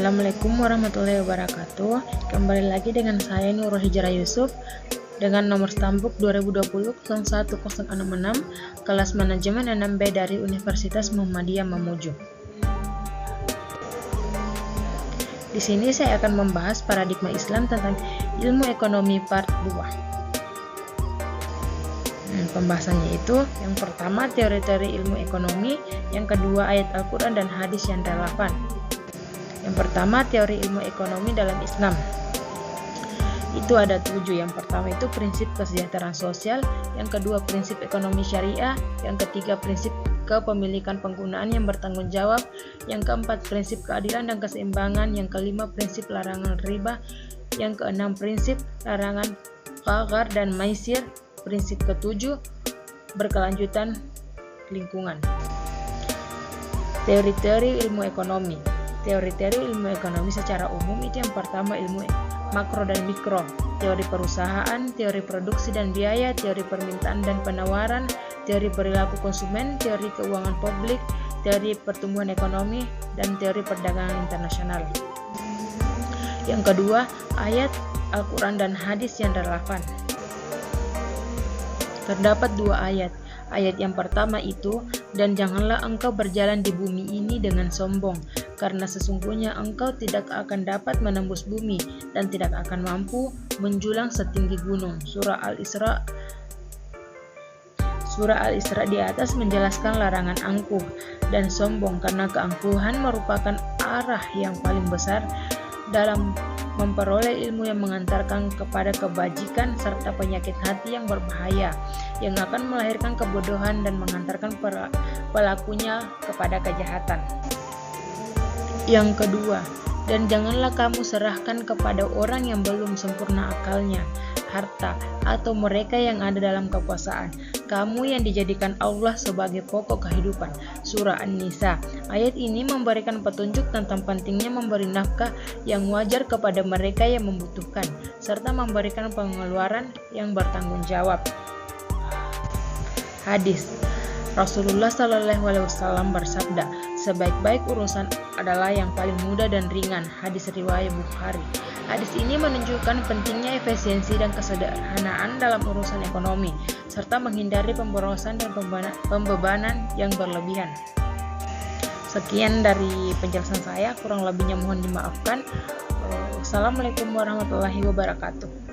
Assalamualaikum warahmatullahi wabarakatuh. Kembali lagi dengan saya Nurul Hijrah Yusuf dengan nomor stambuk 2020-01066 kelas manajemen 6B dari Universitas Muhammadiyah Mamuju. Di sini saya akan membahas paradigma Islam tentang ilmu ekonomi part 2. Pembahasannya itu yang pertama teori-teori ilmu ekonomi, yang kedua ayat Al-Quran dan hadis yang relevan. Yang pertama teori ilmu ekonomi dalam Islam. Itu ada 7. Yang pertama itu prinsip kesejahteraan sosial, yang kedua prinsip ekonomi syariah, yang ketiga prinsip kepemilikan penggunaan yang bertanggung jawab, yang keempat prinsip keadilan dan keseimbangan, yang kelima prinsip larangan riba, yang keenam prinsip larangan qagar dan maisir, prinsip ketujuh berkelanjutan lingkungan. Teori-teori ilmu ekonomi. Teori-teori ilmu ekonomi secara umum itu yang pertama ilmu makro dan mikro, teori perusahaan, teori produksi dan biaya, teori permintaan dan penawaran, teori perilaku konsumen, teori keuangan publik, teori pertumbuhan ekonomi, dan teori perdagangan internasional. Yang kedua, ayat Al-Quran dan hadis yang relevan. Terdapat 2 ayat. Ayat yang pertama itu, dan janganlah engkau berjalan di bumi ini dengan sombong, karena sesungguhnya engkau tidak akan dapat menembus bumi dan tidak akan mampu menjulang setinggi gunung. Surah Al-Isra di atas menjelaskan larangan angkuh dan sombong, karena keangkuhan merupakan arah yang paling besar dalam memperoleh ilmu yang mengantarkan kepada kebajikan serta penyakit hati yang berbahaya yang akan melahirkan kebodohan dan mengantarkan pelakunya kepada kejahatan. Yang kedua, dan janganlah kamu serahkan kepada orang yang belum sempurna akalnya, harta, atau mereka yang ada dalam kekuasaan, kamu yang dijadikan Allah sebagai pokok kehidupan. Surah An-Nisa. Ayat ini memberikan petunjuk tentang pentingnya memberi nafkah yang wajar kepada mereka yang membutuhkan, serta memberikan pengeluaran yang bertanggung jawab. Hadis. Rasulullah SAW bersabda, sebaik-baik urusan adalah yang paling mudah dan ringan. Hadis riwayat Bukhari. Hadis ini menunjukkan pentingnya efisiensi dan kesederhanaan dalam urusan ekonomi, serta menghindari pemborosan dan pembebanan yang berlebihan. Sekian dari penjelasan saya, kurang lebihnya mohon dimaafkan. Wassalamualaikum warahmatullahi wabarakatuh.